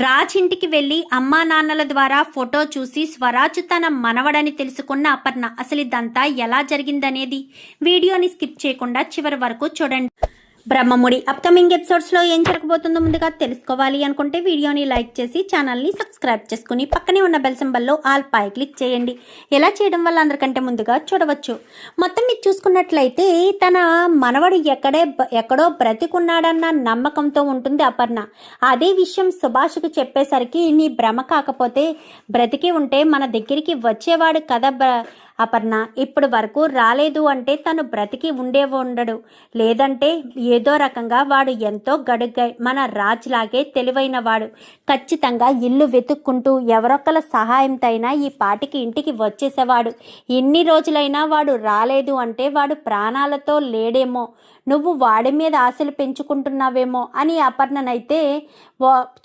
రాజ్ ఇంటికి వెళ్లి అమ్మా నాన్నల ద్వారా ఫోటో చూసి స్వరాజ్ తన మనవడని తెలుసుకున్న అపర్ణ అసలు ఇదంతా ఎలా జరిగిందనేది వీడియోని స్కిప్ చేయకుండా చివరి వరకు చూడండి. బ్రహ్మముడి అప్కమింగ్ ఎపిసోడ్స్లో ఏం జరగబోతుందో ముందుగా తెలుసుకోవాలి అనుకుంటే వీడియోని లైక్ చేసి ఛానల్ని సబ్స్క్రైబ్ చేసుకుని పక్కనే ఉన్న బెల్ సింబల్లో ఆల్ పై క్లిక్ చేయండి. ఎలా చేయడం వల్ల అందరికంటే ముందుగా చూడవచ్చు. మొత్తం మీరు చూసుకున్నట్లయితే తన మనవడు ఎక్కడో బ్రతికున్నాడన్న నమ్మకంతో ఉంటుంది అపర్ణ. అదే విషయం సుభాష్కు చెప్పేసరికి నీ భ్రమ కాకపోతే బ్రతికి ఉంటే మన దగ్గరికి వచ్చేవాడు కదా అపర్ణ, ఇప్పటి వరకు రాలేదు అంటే తను బ్రతికి ఉండడు, లేదంటే ఏదో రకంగా వాడు ఎంతో గడుగ్గా మన రాజ్లాగే తెలివైన వాడు ఖచ్చితంగా ఇల్లు వెతుక్కుంటూ ఎవరొక్కల సహాయంతో అయినా ఈ పాటికి ఇంటికి వచ్చేసేవాడు. ఎన్ని రోజులైనా వాడు రాలేదు అంటే వాడు ప్రాణాలతో లేడేమో, నువ్వు వాడి మీద ఆశలు పెంచుకుంటున్నావేమో అని అపర్ణనైతే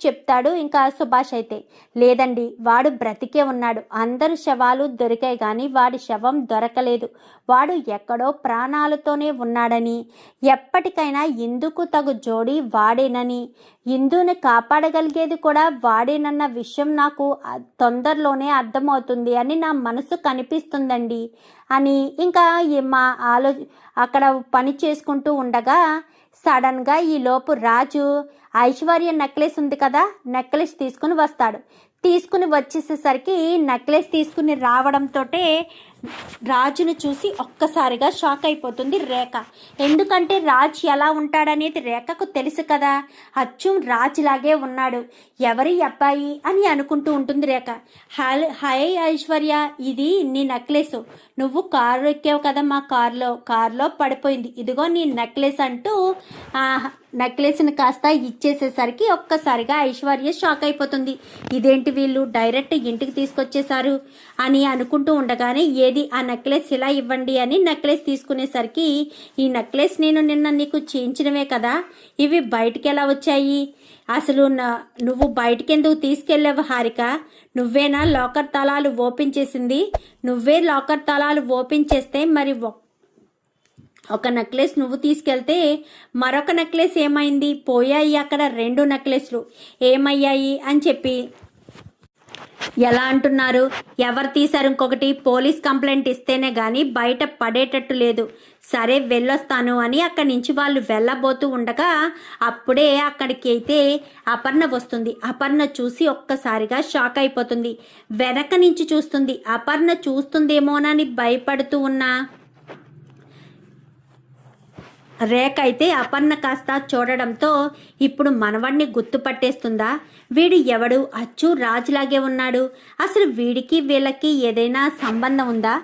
చెప్తాడు. ఇంకా సుభాష్ అయితే లేదండి, వాడు బ్రతికే ఉన్నాడు, అందరు శవాలు దొరికాయి కానీ వాడి శవం దొరకలేదు, వాడు ఎక్కడో ప్రాణాలతోనే ఉన్నాడని, ఎప్పటికైనా ఇందుకు తగు జోడి వాడేనని, ఇందుని కాపాడగలిగేది కూడా వాడేనన్న విషయం నాకు తొందరలోనే అర్థమవుతుంది అని నా మనసు కనిపిస్తుందండి అని ఇంకా మా అక్కడ పని చేసుకుంటూ ఉండగా సడన్గా ఈలోపు రాజు ఐశ్వర్య నెక్లెస్ ఉంది కదా, నెక్లెస్ తీసుకుని వస్తాడు. తీసుకుని వచ్చేసేసరికి నెక్లెస్ తీసుకుని రావడంతో రాజును చూసి ఒక్కసారిగా షాక్ అయిపోతుంది రేఖ. ఎందుకంటే రాజ్ ఎలా ఉంటాడనేది రేఖకు తెలుసు కదా, అచ్చం రాజులాగే ఉన్నాడు, ఎవరి అబ్బాయి అని అనుకుంటూ ఉంటుంది రేఖ. హాయ్ ఐశ్వర్య, ఇది నీ నెక్లెస్, నువ్వు కారు ఎక్కావు కదా మా కారులో పడిపోయింది, ఇదిగో నీ నెక్లెస్ అంటూ నెక్లెస్ని కాస్త ఇచ్చేసేసరికి ఒక్కసారిగా ఐశ్వర్య షాక్ అయిపోతుంది. ఇదేంటి వీళ్ళు డైరెక్ట్ ఇంటికి తీసుకొచ్చేశారు అని అనుకుంటూ ఉండగానే ఏది ఆ నెక్లెస్ ఇలా ఇవ్వండి అని నెక్లెస్ తీసుకునేసరికి ఈ నెక్లెస్ నేను నిన్న నీకు చేయించినవే కదా, ఇవి బయటికి ఎలా వచ్చాయి, అసలు నువ్వు బయటికి ఎందుకు తీసుకెళ్ళావు హారిక, నువ్వేనా లాకర్ తాళాలు ఓపెన్ చేసింది, నువ్వే లాకర్ తాళాలు ఓపెన్ చేస్తే మరి ఒక నెక్లెస్ నువ్వు తీసుకెళ్తే మరొక నెక్లెస్ ఏమైంది, పోయాయి అక్కడ 2 నెక్లెస్లు ఏమయ్యాయి అని చెప్పి ఎలా అంటున్నారు, ఎవరు తీశారు, ఇంకొకటి పోలీస్ కంప్లైంట్ ఇస్తేనే కానీ బయట పడేటట్టు లేదు, సరే వెళ్ళొస్తాను అని అక్కడి నుంచి వాళ్ళు వెళ్ళబోతూ ఉండగా అప్పుడే అక్కడికి అయితే అపర్ణ వస్తుంది. అపర్ణ చూసి ఒక్కసారిగా షాక్ అయిపోతుంది, వెనక నుంచి చూస్తుంది. అపర్ణ చూస్తుందేమోనని భయపడుతూ ఉన్నా రేఖ అయితే అపర్ణ కాస్త చూడడంతో ఇప్పుడు మనవడిని గుర్తుపట్టేస్తుందా, వీడు ఎవడు, అచ్చు రాజులాగే ఉన్నాడు, అసలు వీడికి వీళ్ళకి ఏదైనా సంబంధం ఉందా,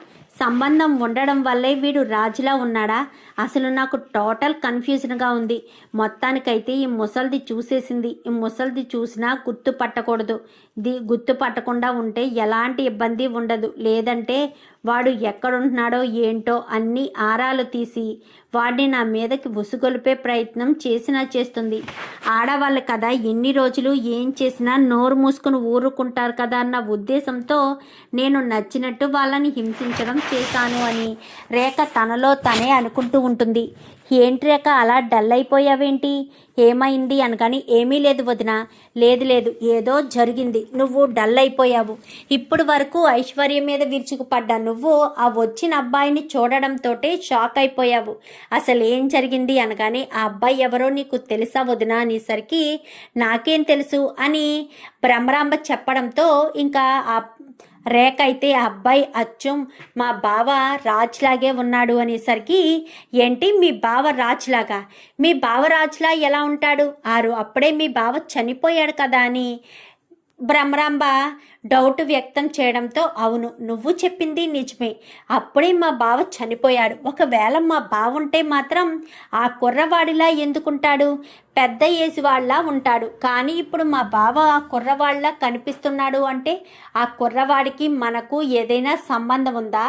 సంబంధం ఉండడం వల్లే వీడు రాజులా ఉన్నాడా, అసలు నాకు టోటల్ కన్ఫ్యూజన్గా ఉంది. మొత్తానికైతే ఈ ముసలిది చూసేసింది, ఈ ముసలిది చూసినా గుర్తుపట్టకూడదు, గుర్తుపట్టకుండా ఉంటే ఎలాంటి ఇబ్బంది ఉండదు, లేదంటే వాడు ఎక్కడుంటున్నాడో ఏంటో అన్ని ఆరాలు తీసి వాడిని నా మీదకి ఉసుగొలిపే ప్రయత్నం చేస్తుంది. ఆడవాళ్ళు కదా, ఎన్ని రోజులు ఏం చేసినా నోరు మూసుకుని ఊరుకుంటారు కదా అన్న ఉద్దేశంతో నేను నచ్చినట్టు వాళ్ళని హింసించడం చేశాను అని రేఖ తనలో తనే అనుకుంటూ ఉంటుంది. ఏంటి రేఖ అలా డల్ అయిపోయావేంటి, ఏమైంది అనగాని ఏమీ లేదు వదిన, లేదు ఏదో జరిగింది, నువ్వు డల్ అయిపోయావు, ఇప్పుడు వరకు ఐశ్వర్య మీద విరుచుకుపడ్డా నువ్వు ఆ వచ్చిన అబ్బాయిని చూడడంతో షాక్ అయిపోయావు, అసలు ఏం జరిగింది అనగానే ఆ అబ్బాయి ఎవరో నీకు తెలుసా వదిన అనేసరికి నాకేం తెలుసు అని భ్రమరాంబ చెప్పడంతో ఇంకా ఆ రేఖ అయితే ఆ అబ్బాయి అచ్చం మా బావ రాజ్లాగే ఉన్నాడు అనేసరికి ఏంటి మీ బావ రాజ్లాగా, మీ బావ రాజ్లా ఎలా ఉంటాడు, అప్పుడే మీ బావ చనిపోయాడు కదా అని భ్రమరాంబ డౌట్ వ్యక్తం చేయడంతో అవును నువ్వు చెప్పింది నిజమే, అప్పుడే మా బావ చనిపోయాడు, ఒకవేళ మా బావ ఉంటే మాత్రం ఆ కుర్రవాడిలా ఎందుకుంటాడు, పెద్ద ఏజ్ వాళ్ళ ఉంటాడు, కానీ ఇప్పుడు మా బావ ఆ కుర్రవాళ్ళ కనిపిస్తున్నాడు అంటే ఆ కుర్రవాడికి మనకు ఏదైనా సంబంధం ఉందా,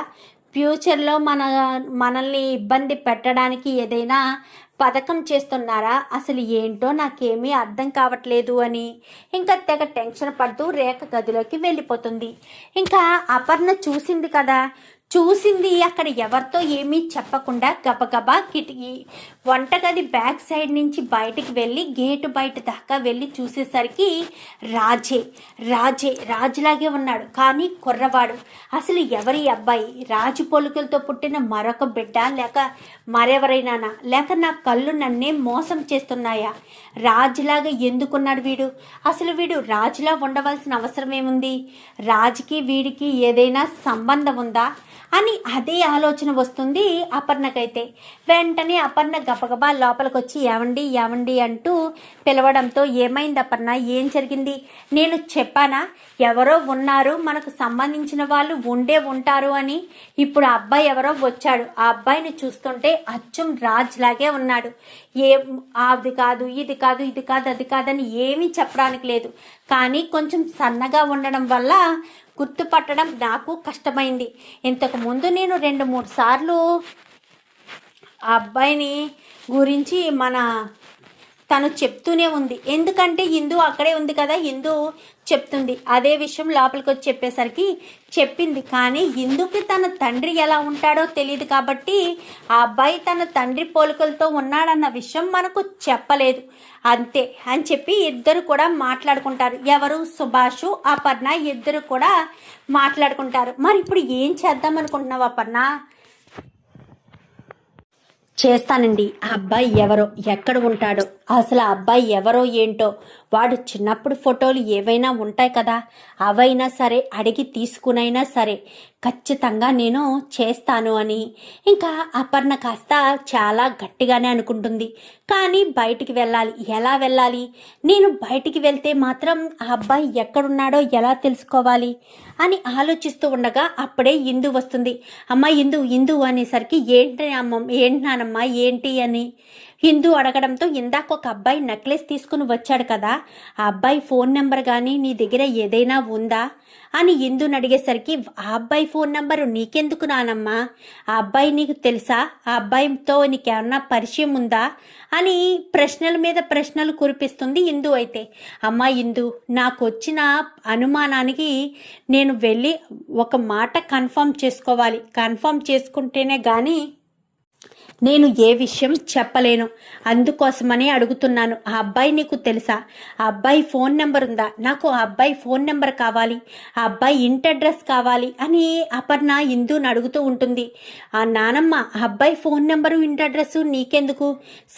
ఫ్యూచర్లో మనల్ని ఇబ్బంది పెట్టడానికి ఏదైనా పథకం చేస్తున్నారా, అసలు ఏంటో నాకేమీ అర్థం కావట్లేదు అని ఇంకా తెగ టెన్షన్ పడుతూ రేఖ గదిలోకి వెళ్ళిపోతుంది. ఇంకా అపర్ణ చూసింది కదా, చూసింది అక్కడ ఎవరితో ఏమీ చెప్పకుండా గబగబా కిటికీ వంటగది బ్యాక్ సైడ్ నుంచి బయటికి వెళ్ళి గేటు బయట దాకా వెళ్ళి చూసేసరికి రాజులాగే ఉన్నాడు. కానీ కుర్రవాడు. అసలు ఎవరి అబ్బాయి? రాజు పొలుకలతో పుట్టిన మరొక బిడ్డ, లేక మరెవరైనానా, లేక నా కళ్ళు నన్నే మోసం చేస్తున్నాయా? రాజులాగా ఎందుకున్నాడు వీడు? అసలు వీడు రాజులా ఉండవలసిన అవసరం ఏముంది? రాజుకి వీడికి ఏదైనా సంబంధం ఉందా అని అదే ఆలోచన వస్తుంది అపర్ణకైతే. వెంటనే అపర్ణ గబగబా లోపలికి వచ్చి ఏమండి అంటూ పిలవడంతో, ఏమైంది అపర్ణ, ఏం జరిగింది? నేను చెప్పానా ఎవరో ఉన్నారు, మనకు సంబంధించిన వాళ్ళు ఉంటారు అని? ఇప్పుడు ఆ అబ్బాయి ఎవరో వచ్చాడు. ఆ అబ్బాయిని చూస్తుంటే అచ్చం రాజ్లాగే ఉన్నాడు. అది కాదు ఇది కాదు అది కాదని ఏమీ చెప్పడానికి లేదు. కానీ కొంచెం సన్నగా ఉండడం వల్ల గుర్తుపట్టడం నాకు కష్టమైంది. ఇంతకు ముందు నేను 2-3 సార్లు ఆ అబ్బాయిని గురించి తను చెప్తూనే ఉంది. ఎందుకంటే ఇందు అక్కడే ఉంది కదా, ఇందు చెప్తుంది. అదే విషయం లోపలికి వచ్చి చెప్పేసరికి చెప్పింది. కానీ ఇందుకి తన తండ్రి ఎలా ఉంటాడో తెలియదు కాబట్టి ఆ అబ్బాయి తన తండ్రి పోలికలతో ఉన్నాడన్న విషయం మనకు చెప్పలేదు అంతే అని చెప్పి ఇద్దరు కూడా మాట్లాడుకుంటారు. ఎవరు? సుభాష్, అపర్ణ ఇద్దరు కూడా మాట్లాడుకుంటారు. మరి ఇప్పుడు ఏం చేద్దాం అనుకుంటున్నావు అపర్ణ? చేస్తానండి. ఆ అబ్బాయి ఎవరో, ఎక్కడ ఉంటాడో, అసలు ఆ అబ్బాయి ఎవరో ఏంటో, వాడు చిన్నప్పుడు ఫోటోలు ఏవైనా ఉంటాయి కదా, అవైనా సరే అడిగి తీసుకునైనా సరే ఖచ్చితంగా నేను చేస్తాను అని ఇంకా అపర్ణ కాస్త చాలా గట్టిగానే అనుకుంటుంది. కానీ బయటికి వెళ్ళాలి. ఎలా వెళ్ళాలి? నేను బయటికి వెళ్తే మాత్రం ఆ అబ్బాయి ఎక్కడున్నాడో ఎలా తెలుసుకోవాలి అని ఆలోచిస్తూ ఉండగా అప్పుడే ఇందు వస్తుంది. అమ్మ ఇందు అనేసరికి ఏంటి నానమ్మ ఏంటి అని ఇందు అడగడంతో, ఇందాక ఒక అబ్బాయి నెక్లెస్ తీసుకుని వచ్చాడు కదా, ఆ అబ్బాయి ఫోన్ నెంబర్ కానీ నీ దగ్గర ఏదైనా ఉందా అని ఇందుని అడిగేసరికి, ఆ అబ్బాయి ఫోన్ నెంబరు నీకెందుకు నానమ్మా? ఆ అబ్బాయి నీకు తెలుసా? ఆ అబ్బాయితో నీకేమన్నా పరిచయం ఉందా అని ప్రశ్నల మీద ప్రశ్నలు కురిపిస్తుంది ఇందు. అయితే అమ్మా ఇందు, నాకు వచ్చిన అనుమానానికి నేను వెళ్ళి ఒక మాట కన్ఫర్మ్ చేసుకోవాలి. కన్ఫర్మ్ చేసుకుంటేనే కానీ నేను ఏ విషయం చెప్పలేను. అందుకోసమని అడుగుతున్నాను. ఆ అబ్బాయి నీకు తెలుసా? ఆ అబ్బాయి ఫోన్ నెంబర్ ఉందా? నాకు ఆ అబ్బాయి ఫోన్ నెంబర్ కావాలి, ఆ అబ్బాయి ఇంటి అడ్రస్ కావాలి అని అపర్ణ ఇందుని అడుగుతూ ఉంటుంది. ఆ నానమ్మ, ఆ అబ్బాయి ఫోన్ నెంబరు ఇంటి అడ్రస్ నీకెందుకు?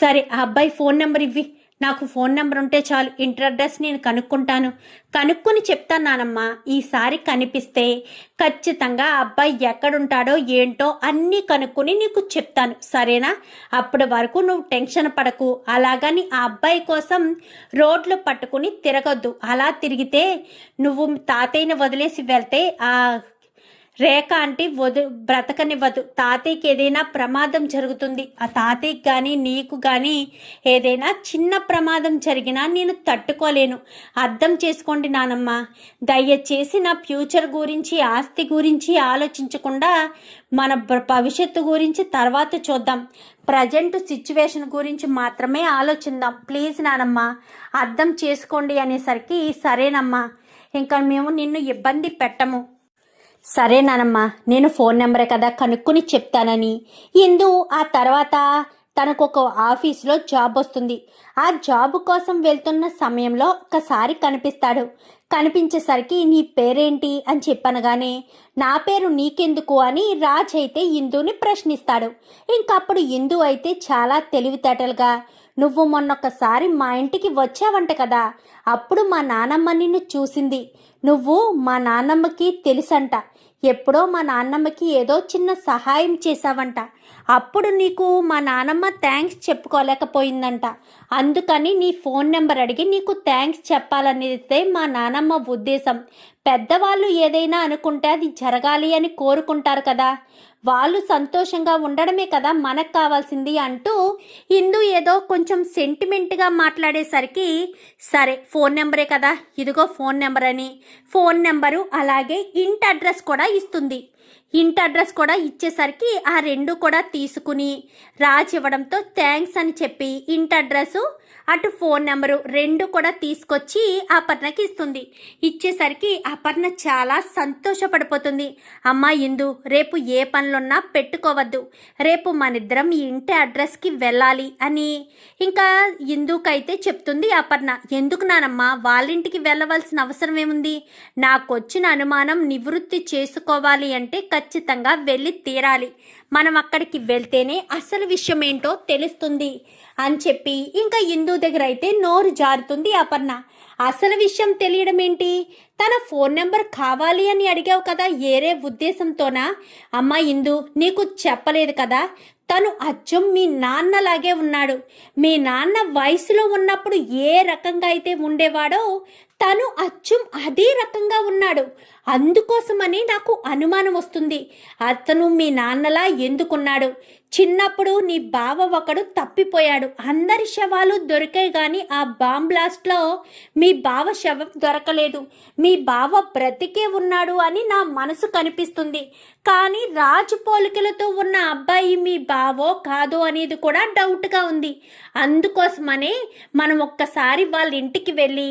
సరే ఆ అబ్బాయి ఫోన్ నెంబర్ ఇవ్వి, నాకు ఫోన్ నెంబర్ ఉంటే చాలు, ఇంటి అడ్రస్ నేను కనుక్కొని చెప్తాను నానమ్మ. ఈసారి కనిపిస్తే ఖచ్చితంగా ఆ అబ్బాయి ఎక్కడుంటాడో ఏంటో అన్నీ కనుక్కొని నీకు చెప్తాను, సరేనా? అప్పటి వరకు నువ్వు టెన్షన్ పడకు. అలాగని ఆ అబ్బాయి కోసం రోడ్లు పట్టుకుని తిరగొద్దు. అలా తిరిగితే నువ్వు తాతయ్యని వదిలేసి వెళ్తే ఆ రేఖ అంటే బ్రతకనివ్వదు. తాతయ్యకి ఏదైనా ప్రమాదం జరుగుతుంది. ఆ తాతయ్యకి కానీ నీకు కానీ ఏదైనా చిన్న ప్రమాదం జరిగినా నేను తట్టుకోలేను. అర్థం చేసుకోండి నానమ్మ. దయచేసి నా ఫ్యూచర్ గురించి, ఆస్తి గురించి ఆలోచించకుండా మన భవిష్యత్తు గురించి తర్వాత చూద్దాం. ప్రజెంట్ సిచ్యువేషన్ గురించి మాత్రమే ఆలోచిద్దాం. ప్లీజ్ నానమ్మ, అర్థం చేసుకోండి అనేసరికి, సరేనమ్మా, ఇంకా మేము నిన్ను ఇబ్బంది పెట్టము. సరే నానమ్మ, నేను ఫోన్ నెంబరే కదా కనుక్కుని చెప్తానని ఇందు ఆ తర్వాత తనకు ఒక ఆఫీసులో జాబ్ వస్తుంది. ఆ జాబ్ కోసం వెళ్తున్న సమయంలో ఒకసారి కనిపించేసరికి నీ పేరేంటి అని చెప్పనగానే, నా పేరు నీకెందుకు అని రాజ్ అయితే ఇందుని ప్రశ్నిస్తాడు. ఇంకప్పుడు ఇందు అయితే చాలా తెలివితేటలుగా, నువ్వు మొన్నొక్కసారి మా ఇంటికి వచ్చావంట కదా, అప్పుడు మా నానమ్మ నిన్ను చూసింది. నువ్వు మా నాన్నమ్మకి తెలుసంట. ఎప్పుడో మా నాన్నమ్మకి ఏదో చిన్న సహాయం చేశావంట. అప్పుడు నీకు మా నానమ్మ థ్యాంక్స్ చెప్పుకోలేకపోయిందంట. అందుకని నీ ఫోన్ నెంబర్ అడిగి నీకు థ్యాంక్స్ చెప్పాలనేదే మా నానమ్మ ఉద్దేశం. పెద్దవాళ్ళు ఏదైనా అనుకుంటే అది జరగాలి అని కోరుకుంటారు కదా, వాళ్ళు సంతోషంగా ఉండడమే కదా మనకు కావాల్సింది అంటూ ఇందు ఏదో కొంచెం సెంటిమెంట్గా మాట్లాడేసరికి, సరే ఫోన్ నెంబరే కదా, ఇదిగో ఫోన్ నెంబర్ అని ఫోన్ నెంబరు అలాగే ఇంటి అడ్రస్ కూడా ఇస్తుంది. ఇంటి అడ్రస్ కూడా ఇచ్చేసరికి ఆ రెండు కూడా తీసుకుని రాజ్ ఇవ్వడంతో థ్యాంక్స్ అని చెప్పి ఇంటి అడ్రస్ అటు ఫోన్ నెంబరు రెండు కూడా తీసుకొచ్చి అపర్ణకి ఇస్తుంది. ఇచ్చేసరికి అపర్ణ చాలా సంతోషపడిపోతుంది. అమ్మా ఇందు, రేపు ఏ పనులున్నా పెట్టుకోవద్దు, రేపు మనిద్దరం ఈ ఇంటి అడ్రస్కి వెళ్ళాలి అని ఇంకా ఇందుకైతే చెప్తుంది అపర్ణ. ఎందుకు నానమ్మ, వాళ్ళింటికి వెళ్ళవలసిన అవసరం ఏముంది? నాకు వచ్చిన అనుమానం నివృత్తి చేసుకోవాలి అంటే ఖచ్చితంగా వెళ్ళి తీరాలి. మనం అక్కడికి వెళ్తేనే అసలు విషయం ఏంటో తెలుస్తుంది అని చెప్పి ఇంకా ఇందు దగ్గర అయితే నోరు జారుతుంది అపర్ణ. అసలు విషయం తెలియడం ఏంటి? తన ఫోన్ నెంబర్ కావాలి అని అడిగావు కదా, ఏరే ఉద్దేశంతోనా? అమ్మా ఇందు, నీకు చెప్పలేదు కదా, తను అచ్చం మీ నాన్నలాగే ఉన్నాడు. మీ నాన్న వయసులో ఉన్నప్పుడు ఏ రకంగా అయితే ఉండేవాడో తను అచ్చం అదే రకంగా ఉన్నాడు. అందుకోసమని నాకు అనుమానం వస్తుంది, అతను మీ నాన్నలా ఎందుకున్నాడు. చిన్నప్పుడు నీ బావ ఒకడు తప్పిపోయాడు, అందరి శవాలు దొరికాయి కానీ ఆ బాంబ్ బ్లాస్ట్లో మీ బావ శవం దొరకలేదు. మీ బావ బ్రతికే ఉన్నాడు అని నా మనసు కనిపిస్తుంది. కానీ రాజు పోలికలతో ఉన్న అబ్బాయి మీ బావో కాదో అనేది కూడా డౌట్గా ఉంది. అందుకోసమనే మనం ఒక్కసారి వాళ్ళ ఇంటికి వెళ్ళి,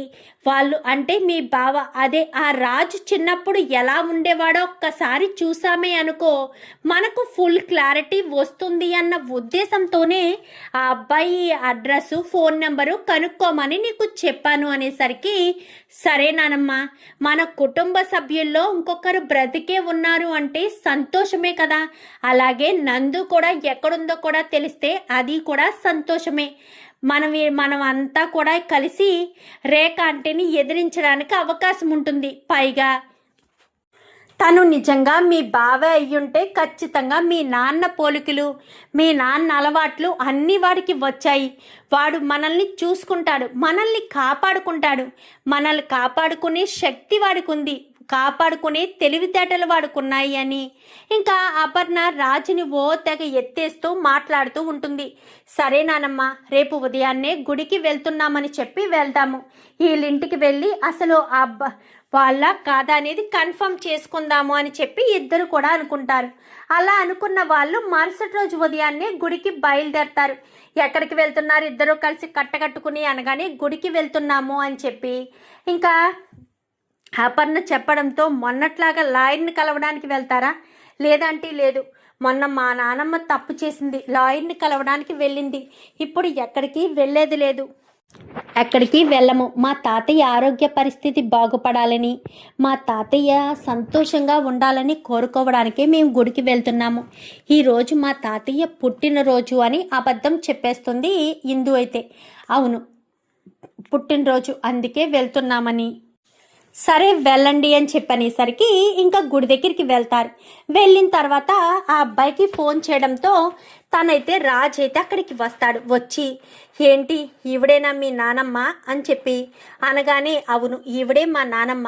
వాళ్ళు అంటే మీ బావ అదే ఆ రాజు చిన్నప్పుడు ఎలా ఉండేవాడో ఒక్కసారి చూసామే అనుకో, మనకు ఫుల్ క్లారిటీ వస్తుంది అన్న ఉద్దేశంతోనే ఆ అబ్బాయి అడ్రస్ ఫోన్ నెంబరు కనుక్కోమని నీకు చెప్పాను అనేసరికి, సరేనానమ్మా, మన కుటుంబ సభ్యుల్లో ఇంకొకరు బ్రతికే ఉన్నారు అంటే సంతోషమే కదా. అలాగే నందు కూడా ఎక్కడుందో కూడా తెలిస్తే అది కూడా సంతోషమే. మనం అంతా కూడా కలిసి రేఖ అంటేని ఎదిరించడానికి అవకాశం ఉంటుంది. పైగా తను నిజంగా మీ బావ అయ్యుంటే ఖచ్చితంగా మీ నాన్న పోలికలు, మీ నాన్న అలవాట్లు అన్నీ వాడికి వచ్చాయి. వాడు మనల్ని చూసుకుంటాడు, మనల్ని కాపాడుకుంటాడు. మనల్ని కాపాడుకునే శక్తి వాడికి ఉంది, కాపాడుకునే తెలివితేటలు వాడుకున్నాయి అని ఇంకా అపర్ణ రాజుని ఓ తెగ ఎత్తేస్తూ మాట్లాడుతూ ఉంటుంది. సరే నానమ్మ, రేపు ఉదయాన్నే గుడికి వెళ్తున్నామని చెప్పి వెళ్దాము. వీళ్ళింటికి వెళ్ళి అసలు వాళ్ళ కాదా అనేది కన్ఫర్మ్ చేసుకుందాము అని చెప్పి ఇద్దరు కూడా అనుకుంటారు. అలా అనుకున్న వాళ్ళు మరుసటి రోజు ఉదయాన్నే గుడికి బయలుదేరతారు. ఎక్కడికి వెళ్తున్నారు? ఇద్దరు కలిసి కట్టకట్టుకుని అనగానే గుడికి వెళ్తున్నాము అని చెప్పి ఇంకా అపర్ణ చెప్పడంతో, మొన్నట్లాగా లాయర్ని కలవడానికి వెళ్తారా? లేదంటే లేదు, మొన్న మా నానమ్మ తప్పు చేసింది, లాయర్ని కలవడానికి వెళ్ళింది, ఇప్పుడు ఎక్కడికి వెళ్ళేది లేదు, ఎక్కడికి వెళ్ళము. మా తాతయ్య ఆరోగ్య పరిస్థితి బాగుపడాలని, మా తాతయ్య సంతోషంగా ఉండాలని కోరుకోవడానికే మేము గుడికి వెళ్తున్నాము. ఈరోజు మా తాతయ్య పుట్టినరోజు అని అబద్ధం చెప్పేస్తుంది ఇందు అయితే. అవును, పుట్టినరోజు, అందుకే వెళ్తున్నామని. సరే వెళ్ళండి అని చెప్పనేసరికి ఇంకా గుడి దగ్గరికి వెళ్తారు. వెళ్ళిన తర్వాత ఆ అబ్బాయికి ఫోన్ చేయడంతో తనైతే రాజ్ అయితే అక్కడికి వస్తాడు. వచ్చి, ఏంటి ఈవిడేనా మీ నానమ్మ అని చెప్పి అనగానే, అవును ఈవిడే మా నానమ్మ,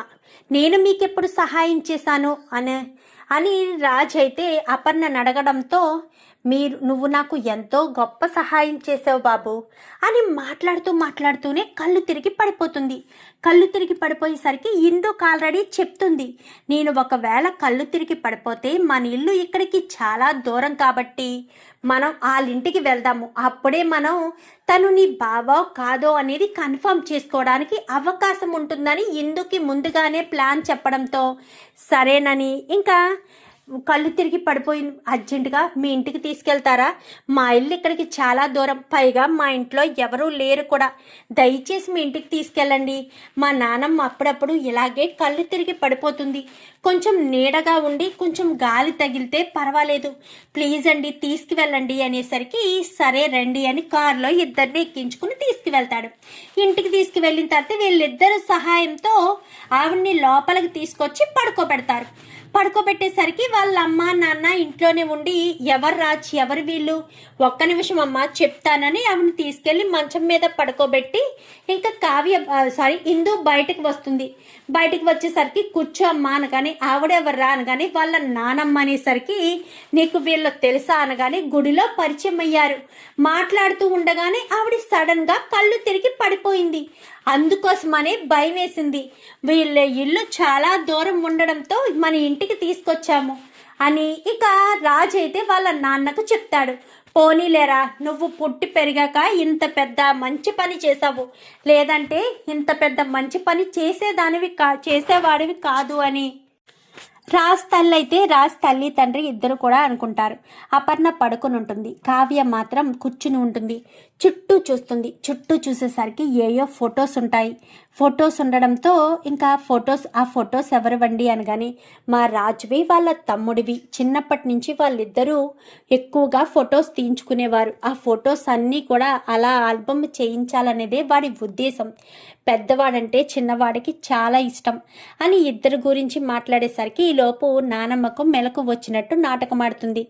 నేను మీకెప్పుడు సహాయం చేశాను అని రాజ్ అయితే అపర్ణను అడగడంతో, నువ్వు నాకు ఎంతో గొప్ప సహాయం చేసావు బాబు అని మాట్లాడుతూనే కళ్ళు తిరిగి పడిపోతుంది. కళ్ళు తిరిగి పడిపోయేసరికి ఇందుకు ఆల్రెడీ చెప్తుంది, నేను ఒకవేళ కళ్ళు తిరిగి పడిపోతే మన ఇల్లు ఇక్కడికి చాలా దూరం కాబట్టి మనం వాళ్ళింటికి వెళ్దాము. అప్పుడే మనం తను నీ బావో కాదో అనేది కన్ఫర్మ్ చేసుకోవడానికి అవకాశం ఉంటుందని ఇందుకి ముందుగానే ప్లాన్ చెప్పడంతో సరేనని ఇంకా కళ్ళు తిరిగి పడిపోయి అర్జెంటుగా మీ ఇంటికి తీసుకెళ్తారా? మా ఇల్లు ఇక్కడికి చాలా దూరం, పైగా మా ఇంట్లో ఎవరూ లేరు కూడా, దయచేసి మీ ఇంటికి తీసుకెళ్ళండి. మా నాన్నమ్మ అప్పుడప్పుడు ఇలాగే కళ్ళు తిరిగి పడిపోతుంది, కొంచెం నీడగా ఉండి కొంచెం గాలి తగిలితే పర్వాలేదు, ప్లీజ్ అండి తీసుకువెళ్ళండి అనేసరికి సరే రండి అని కారులో ఇద్దరిని ఎక్కించుకుని తీసుకువెళ్తాడు. ఇంటికి తీసుకువెళ్ళిన తర్వాత వీళ్ళిద్దరు సహాయంతో ఆవిడ్ని లోపలికి తీసుకొచ్చి పడుకోబెడతారు. పడుకోబెట్టేసరికి వాళ్ళ అమ్మ నాన్న ఇంట్లోనే ఉండి, ఎవరు రాజ్ ఎవరు వీళ్ళు, ఒక్క నిమిషం అమ్మ చెప్తానని ఆవిడని తీసుకెళ్లి మంచం మీద పడుకోబెట్టి ఇంకా ఇందు బయటకు వస్తుంది. బయటకు వచ్చేసరికి కూర్చో అమ్మ అనగానే, ఆవిడెవర్రా అనగానే వాళ్ళ నానమ్మ అనేసరికి, నీకు వీళ్ళు తెలుసా అనగానే గుడిలో పరిచయం అయ్యారు. మాట్లాడుతూ ఉండగానే ఆవిడ సడన్ గా కళ్ళు తిరిగి పడిపోయింది. అందుకోసమనే భయం వేసింది. వీళ్ళ ఇల్లు చాలా దూరం ఉండడంతో మన ఇంటికి తీసుకొచ్చాము అని ఇక రాజు అయితే వాళ్ళ నాన్నకు చెప్తాడు. పోనీలేరా, నువ్వు పుట్టి పెరిగాక ఇంత పెద్ద మంచి పని చేసావు, లేదంటే ఇంత పెద్ద మంచి పని చేసేవాడివి కాదు అని రాజ్ తల్లి అయితే రాజ్ తల్లి తండ్రి ఇద్దరు కూడా అనుకుంటారు. అపర్ణ పడుకుని ఉంటుంది, కావ్య మాత్రం కూర్చుని ఉంటుంది. చుట్టూ చూస్తుంది. చుట్టూ చూసేసరికి ఏయో ఫొటోస్ ఉంటాయి. ఫొటోస్ ఉండడంతో ఇంకా ఆ ఫొటోస్ ఎవరివండి అనగానే మా రాజువి వాళ్ళ తమ్ముడివి. చిన్నప్పటి నుంచి వాళ్ళిద్దరూ ఎక్కువగా ఫొటోస్ తీయించుకునేవారు. ఆ ఫొటోస్ అన్నీ కూడా అలా ఆల్బమ్ చేయించాలనేదే వాడి ఉద్దేశం. పెద్దవాడంటే చిన్నవాడికి చాలా ఇష్టం అని ఇద్దరు గురించి మాట్లాడేసరికి ఈలోపు నానమ్మకు మెలకు వచ్చినట్టు నాటకం ఆడుతుంది.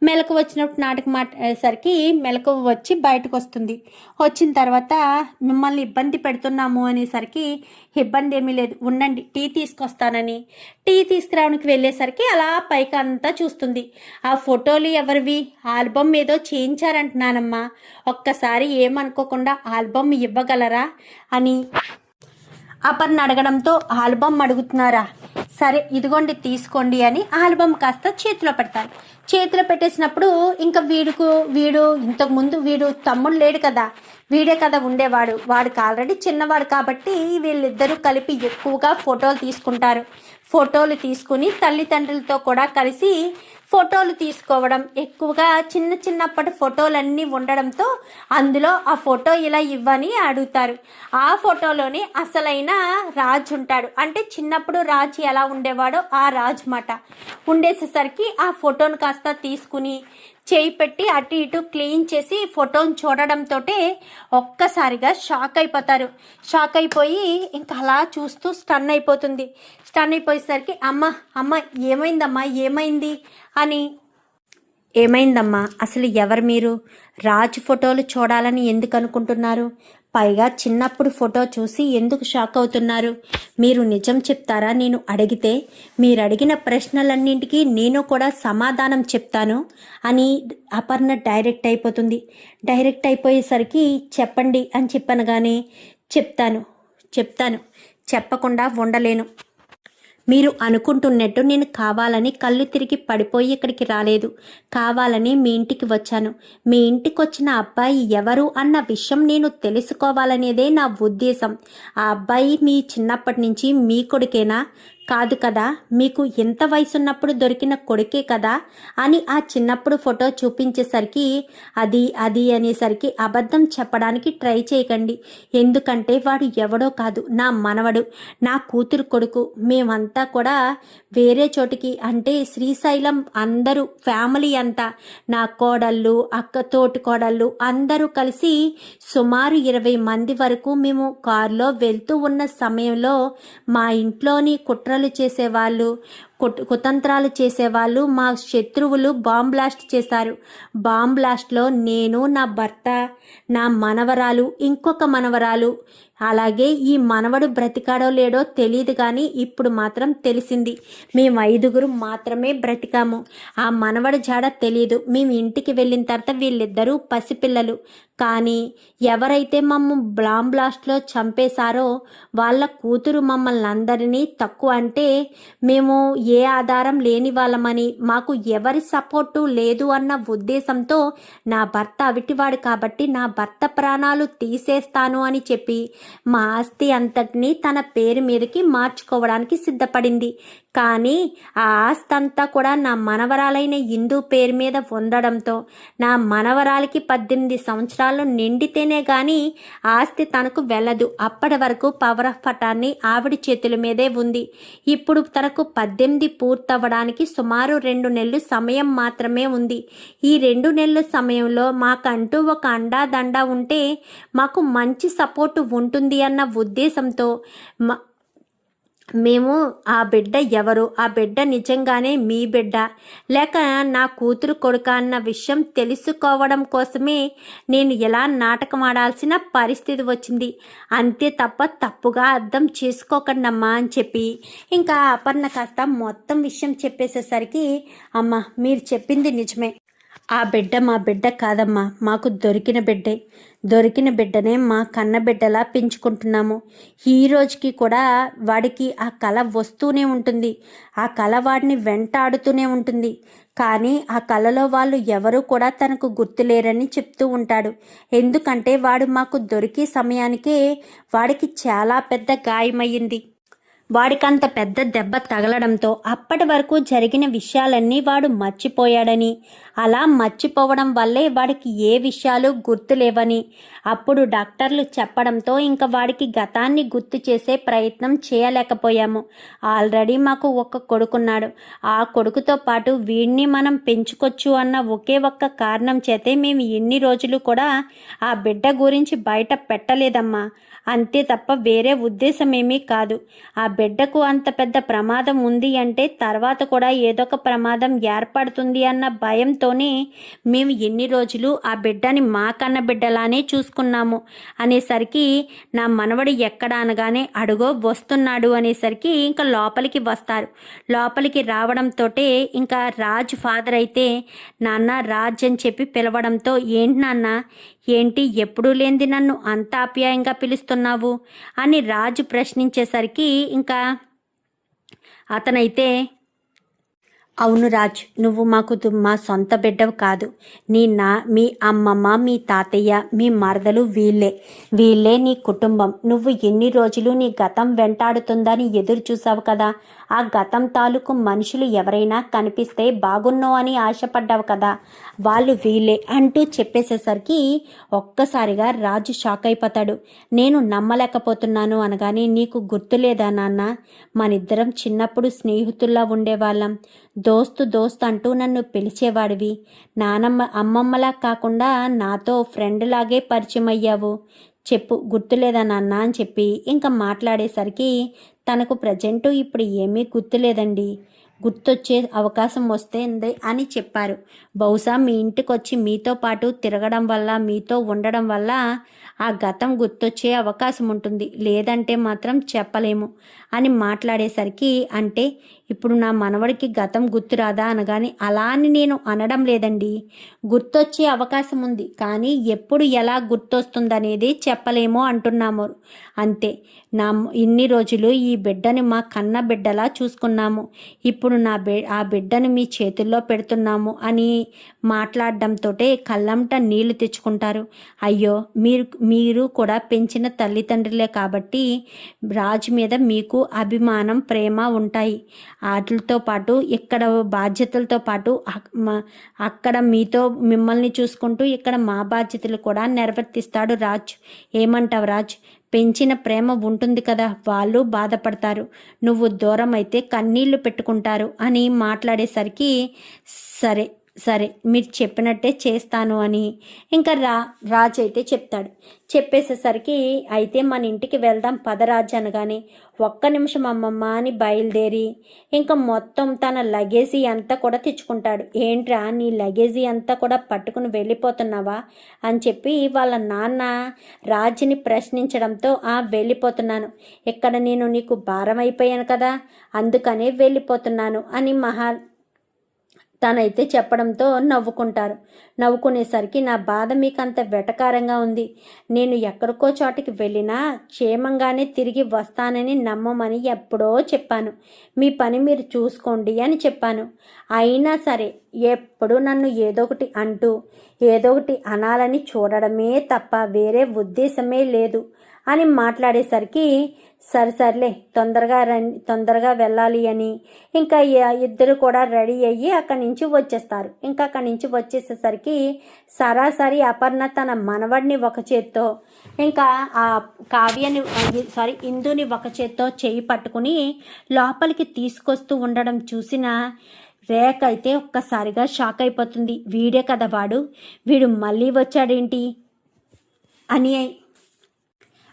మెలకు వచ్చినట్టు నాటకం ఆడేసరికి మెలకు వచ్చి బయటకు వస్తుంది. వచ్చిన తర్వాత మిమ్మల్ని ఇబ్బంది పెడుతున్నాము అనేసరికి ఇబ్బంది ఏమీ లేదు, ఉండండి టీ తీసుకొస్తానని టీ తీసుకురావడానికి వెళ్ళేసరికి అలా పైకి అంతా చూస్తుంది. ఆ ఫోటోలు ఎవరివి, ఆల్బమ్ ఏదో చేయించారంటున్నానమ్మా, ఒక్కసారి ఏమనుకోకుండా ఆల్బమ్ ఇవ్వగలరా అని అపర్ణ అడగడంతో ఆల్బమ్ అడుగుతున్నారా, సరే ఇదిగోండి తీసుకోండి అని ఆల్బమ్ కాస్త చేతిలో పెడతారు. చేతిలో పెట్టేసినప్పుడు ఇంకా వీడు ఇంతకుముందు వీడు తమ్ముడు లేడు కదా, వీడే కదా ఉండేవాడు. వాడికి ఆల్రెడీ చిన్నవాడు కాబట్టి వీళ్ళిద్దరూ కలిపి ఎక్కువగా ఫోటోలు తీసుకుంటారు. ఫోటోలు తీసుకుని తల్లిదండ్రులతో కూడా కలిసి ఫోటోలు తీసుకోవడం, ఎక్కువగా చిన్నప్పటి ఫోటోలన్నీ ఉండడంతో అందులో ఆ ఫోటో ఇలా ఇవ్వని అడుగుతారు. ఆ ఫోటోలోనే అసలైన రాజు ఉంటాడు. అంటే చిన్నప్పుడు రాజు ఎలా ఉండేవాడో ఆ రాజు మాట ఉండేసేసరికి ఆ ఫోటోను కాస్త తీసుకుని చేయి పెట్టి అటు ఇటు క్లీన్ చేసి ఫోటోని చూడడంతో ఒక్కసారిగా షాక్ అయిపోతారు. షాక్ అయిపోయి ఇంకా అలా చూస్తూ స్టన్ అయిపోతుంది. స్టన్ అయిపోయేసరికి అమ్మ ఏమైందమ్మా, ఏమైంది అని, ఏమైందమ్మా, అసలు ఎవరు మీరు, రాజు ఫోటోలు చూడాలని ఎందుకు అనుకుంటున్నారు, పైగా చిన్నప్పుడు ఫోటో చూసి ఎందుకు షాక్ అవుతున్నారు, మీరు నిజం చెప్తారా, నేను అడిగితే మీరు అడిగిన ప్రశ్నలన్నింటికీ నేను కూడా సమాధానం చెప్తాను అని అపర్ణ డైరెక్ట్ అయిపోతుంది. డైరెక్ట్ అయిపోయేసరికి చెప్పండి అని చెప్పనగానే చెప్తాను చెప్పకుండా ఉండలేను. మీరు అనుకుంటున్నట్టు నేను కావాలని కళ్ళు తిరిగి పడిపోయి ఇక్కడికి రాలేదు, కావాలని మీ ఇంటికి వచ్చాను. మీ ఇంటికి వచ్చిన అబ్బాయి ఎవరు అన్న విషయం నేను తెలుసుకోవాలనేదే నా ఉద్దేశం. ఆ అబ్బాయి మీ చిన్నప్పటి నుంచి మీ కొడుకేనా, కాదు కదా, మీకు ఎంత వయసున్నప్పుడు దొరికిన కొడుకే కదా అని ఆ చిన్నప్పుడు ఫోటో చూపించేసరికి అది అనేసరికి అబద్ధం చెప్పడానికి ట్రై చేయకండి. ఎందుకంటే వాడు ఎవడో కాదు, నా మనవడు, నా కూతురు కొడుకు. మేమంతా కూడా వేరే చోటికి, అంటే శ్రీశైలం అందరూ ఫ్యామిలీ అంతా, నా కోడళ్ళు, తోటి కోడళ్ళు అందరూ కలిసి సుమారు 20 మంది వరకు మేము కారులో వెళ్తూ ఉన్న సమయంలో మా ఇంట్లోని కుట్రలు చేసేవాళ్ళు, కుతంత్రాలు చేసేవాళ్ళు, మా శత్రువులు బాంబ్ బ్లాస్ట్ చేశారు. బాంబ్ బ్లాస్ట్లో నేను, నా భర్త, నా మనవరాలు, ఇంకొక మనవరాలు, అలాగే ఈ మనవడు బ్రతికాడో లేడో తెలియదు కానీ ఇప్పుడు మాత్రం తెలిసింది. మేము 5గురు మాత్రమే బ్రతికాము. ఆ మనవడు జాడ తెలియదు. మేము ఇంటికి వెళ్ళిన తర్వాత వీళ్ళిద్దరూ పసిపిల్లలు. కానీ ఎవరైతే బాంబ్ బ్లాస్ట్లో చంపేశారో వాళ్ళ కూతురు మమ్మల్ని అందరినీ తక్కువ, అంటే మేము ఏ ఆధారం లేని వాళ్ళమని, మాకు ఎవరి సపోర్టు లేదు అన్న ఉద్దేశంతో నా భర్త అవిటివాడు కాబట్టి నా భర్త ప్రాణాలు తీసేస్తాను అని చెప్పి మా ఆస్తి అంతటినీ తన పేరు మీదకి మార్చుకోవడానికి సిద్ధపడింది. కానీ ఆ ఆస్తి అంతా కూడా నా మనవరాలైన ఇందు పేరు మీద ఉండడంతో నా మనవరాలకి 18 సంవత్సరాలు నిండితేనే కానీ ఆస్తి తనకు వెళ్ళదు. అప్పటి వరకు పవర్ ఆఫ్ పటాన్ని ఆవిడ చేతుల మీదే ఉంది. ఇప్పుడు తనకు 18 పూర్తవ్వడానికి సుమారు 2 నెలలు సమయం మాత్రమే ఉంది. ఈ 2 నెలల సమయంలో మాకంటూ ఒక అండాదండ ఉంటే మాకు మంచి సపోర్టు ఉంటుంది అన్న ఉద్దేశంతో మేము ఆ బిడ్డ ఎవరు, ఆ బిడ్డ నిజంగానే మీ బిడ్డ లేక నా కూతురు కొడుక అన్న విషయం తెలుసుకోవడం కోసమే నేను ఎలా నాటకం ఆడాల్సిన పరిస్థితి వచ్చింది. అంతే తప్ప తప్పుగా అర్థం చేసుకోకండమ్మా అని చెప్పి ఇంకా అపర్ణ కాస్త మొత్తం విషయం చెప్పేసేసరికి, అమ్మ మీరు చెప్పింది నిజమే, ఆ బిడ్డ మా బిడ్డ కాదమ్మా, మాకు దొరికిన బిడ్డనే మా కన్న బిడ్డలా పెంచుకుంటున్నాము. ఈ రోజుకి కూడా వాడికి ఆ కళ వస్తూనే ఉంటుంది, ఆ కళ వాడిని వెంటాడుతూనే ఉంటుంది. కానీ ఆ కలలో వాళ్ళు ఎవరూ కూడా తనకు గుర్తులేరని చెప్తూ ఉంటాడు. ఎందుకంటే వాడు మాకు దొరికే సమయానికే వాడికి చాలా పెద్ద గాయమయ్యింది. వాడికంత పెద్ద దెబ్బ తగలడంతో అప్పటి వరకు జరిగిన విషయాలన్నీ వాడు మర్చిపోయాడని, అలా మర్చిపోవడం వల్లే వాడికి ఏ విషయాలు గుర్తులేవని అప్పుడు డాక్టర్లు చెప్పడంతో ఇంకా వాడికి గతాన్ని గుర్తు చేసే ప్రయత్నం చేయలేకపోయాము. ఆల్రెడీ మాకు ఒక కొడుకున్నాడు. ఆ కొడుకుతో పాటు వీడిని మనం పెంచుకోవచ్చు అన్న ఒకే ఒక్క కారణం చేతే మేము ఎన్ని రోజులు కూడా ఆ బిడ్డ గురించి బయట పెట్టలేదమ్మా. అంతే తప్ప వేరే ఉద్దేశమేమీ కాదు. ఆ బిడ్డకు అంత పెద్ద ప్రమాదం ఉంది అంటే తర్వాత కూడా ఏదొక ప్రమాదం ఏర్పడుతుంది అన్న భయంతోనే మేము ఎన్ని రోజులు ఆ బిడ్డని మా కన్న బిడ్డలానే చూసుకున్నాము అనేసరికి నా మనవడు ఎక్కడ అనగానే అడుగో వస్తున్నాడు అనేసరికి ఇంకా లోపలికి వస్తారు. లోపలికి రావడంతో ఇంకా రాజ్ ఫాదర్ అయితే నాన్న రాజ్ అని చెప్పి పిలవడంతో ఏంటి నాన్న, ఏంటి ఎప్పుడూ లేనిది నన్ను అంత ఆప్యాయంగా పిలుస్తున్నావు అని రాజు ప్రశ్నించేసరికి ఇంకా అతనైతే అవును రాజ్, నువ్వు మాకు మా సొంత బిడ్డవు కాదు. మీ అమ్మమ్మ, మీ తాతయ్య, మీ మరదలు వీళ్ళే నీ కుటుంబం. నువ్వు ఎన్ని రోజులు నీ గతం వెంటాడుతుందని ఎదురు చూసావు కదా. ఆ గతం తాలూకు మనుషులు ఎవరైనా కనిపిస్తే బాగున్నో అని ఆశపడ్డావు కదా, వాళ్ళు వీళ్ళే అంటూ చెప్పేసేసరికి ఒక్కసారిగా రాజు షాక్ అయిపోతాడు. నేను నమ్మలేకపోతున్నాను అనగానే నీకు గుర్తులేదా నాన్న, మనిద్దరం చిన్నప్పుడు స్నేహితుల్లా ఉండేవాళ్ళం. దోస్తు అంటూ నన్ను పిలిచేవాడివి. అమ్మమ్మలా కాకుండా నాతో ఫ్రెండ్ లాగే పరిచయం అయ్యావు. చెప్పు గుర్తులేదా నాన్న అని చెప్పి ఇంకా మాట్లాడేసరికి తనకు ప్రజెంటు ఇప్పుడు ఏమీ గుర్తులేదండి, గుర్తొచ్చే అవకాశం వస్తుంది అని చెప్పారు. బహుశా మీ ఇంటికి వచ్చి మీతో పాటు తిరగడం వల్ల, మీతో ఉండడం వల్ల ఆ గతం గుర్తొచ్చే అవకాశం ఉంటుంది, లేదంటే మాత్రం చెప్పలేము అని మాట్లాడేసరికి అంటే ఇప్పుడు నా మనవడికి గతం గుర్తురాదా అనగానే అలా అని నేను అనడం లేదండి, గుర్తొచ్చే అవకాశం ఉంది కానీ ఎప్పుడు ఎలా గుర్తొస్తుందనేది చెప్పలేమో అంటున్నాము. అంతే, ఇన్ని రోజులు ఈ బిడ్డని మా కన్న బిడ్డలా చూసుకున్నాము, ఇప్పుడు ఆ బిడ్డను మీ చేతుల్లో పెడుతున్నాము అని మాట్లాడడంతో కళ్ళంట నీళ్లు తెచ్చుకుంటారు. అయ్యో, మీరు కూడా పెంచిన తల్లిదండ్రులే కాబట్టి రాజు మీద మీకు అభిమానం, ప్రేమ ఉంటాయి. వాటితో పాటు ఇక్కడ బాధ్యతలతో పాటు అక్కడ మిమ్మల్ని చూసుకుంటూ ఇక్కడ మా బాధ్యతలు కూడా నిర్వర్తిస్తాడు రాజ్. ఏమంటావు రాజ్? పెంచిన ప్రేమ ఉంటుంది కదా, వాళ్ళు బాధపడతారు, నువ్వు దూరం అయితే కన్నీళ్లు పెట్టుకుంటారు అని మాట్లాడేసరికి సరే మీరు చెప్పినట్టే చేస్తాను అని ఇంకా రాజు అయితే చెప్తాడు. చెప్పేసేసరికి అయితే మన ఇంటికి వెళ్దాం పదరాజు అనగానే ఒక్క నిమిషం అమ్మమ్మ అని బయలుదేరి ఇంకా మొత్తం తన లగేజీ అంతా కూడా తెచ్చుకుంటాడు. ఏంట్రా నీ లగేజీ అంతా కూడా పట్టుకుని వెళ్ళిపోతున్నావా అని చెప్పి వాళ్ళ నాన్న రాజుని ప్రశ్నించడంతో వెళ్ళిపోతున్నాను, ఇక్కడ నేను నీకు భారం అయిపోయాను కదా, అందుకనే వెళ్ళిపోతున్నాను అని తనైతే చెప్పడంతో నవ్వుకునేసరికి నా బాధ మీకు అంత వెటకారంగా ఉంది. నేను ఎక్కడికో చోటికి వెళ్ళినా క్షేమంగానే తిరిగి వస్తానని నమ్మమని ఎప్పుడో చెప్పాను. మీ పని మీరు చూసుకోండి అని చెప్పాను. అయినా సరే ఎప్పుడు నన్ను ఏదొకటి అంటూ ఏదొకటి అనాలని చూడడమే తప్ప వేరే ఉద్దేశమే లేదు అని మాట్లాడేసరికి సర్లే తొందరగా వెళ్ళాలి అని ఇంకా ఇద్దరు కూడా రెడీ అయ్యి అక్కడి నుంచి వచ్చేస్తారు. ఇంకా అక్కడి నుంచి వచ్చేసేసరికి సరాసరి అపర్ణ తన మనవడిని ఒక చేత్తో ఇంకా ఆ ఇందుని ఒక చేత్తో చేయి పట్టుకుని లోపలికి తీసుకొస్తూ ఉండడం చూసిన రేఖ అయితే ఒక్కసారిగా షాక్ అయిపోతుంది. వీడే కదా వీడు మళ్ళీ వచ్చాడేంటి అని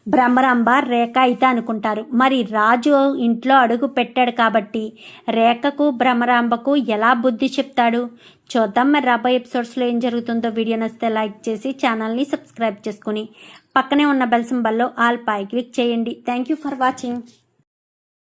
భ్రమరాంబ రేఖ అయితే అనుకుంటారు. మరి రాజు ఇంట్లో అడుగు పెట్టాడు కాబట్టి రేఖకు భ్రమరాంబకు ఎలా బుద్ధి చెప్తాడు చూద్దాం. మరి రాబోయే ఎపిసోడ్స్లో ఏం జరుగుతుందో వీడియో నచ్చితే లైక్ చేసి ఛానల్ని సబ్స్క్రైబ్ చేసుకుని పక్కనే ఉన్న బెల్ సింబల్లో ఆల్ పై క్లిక్ చేయండి. Thank you for watching.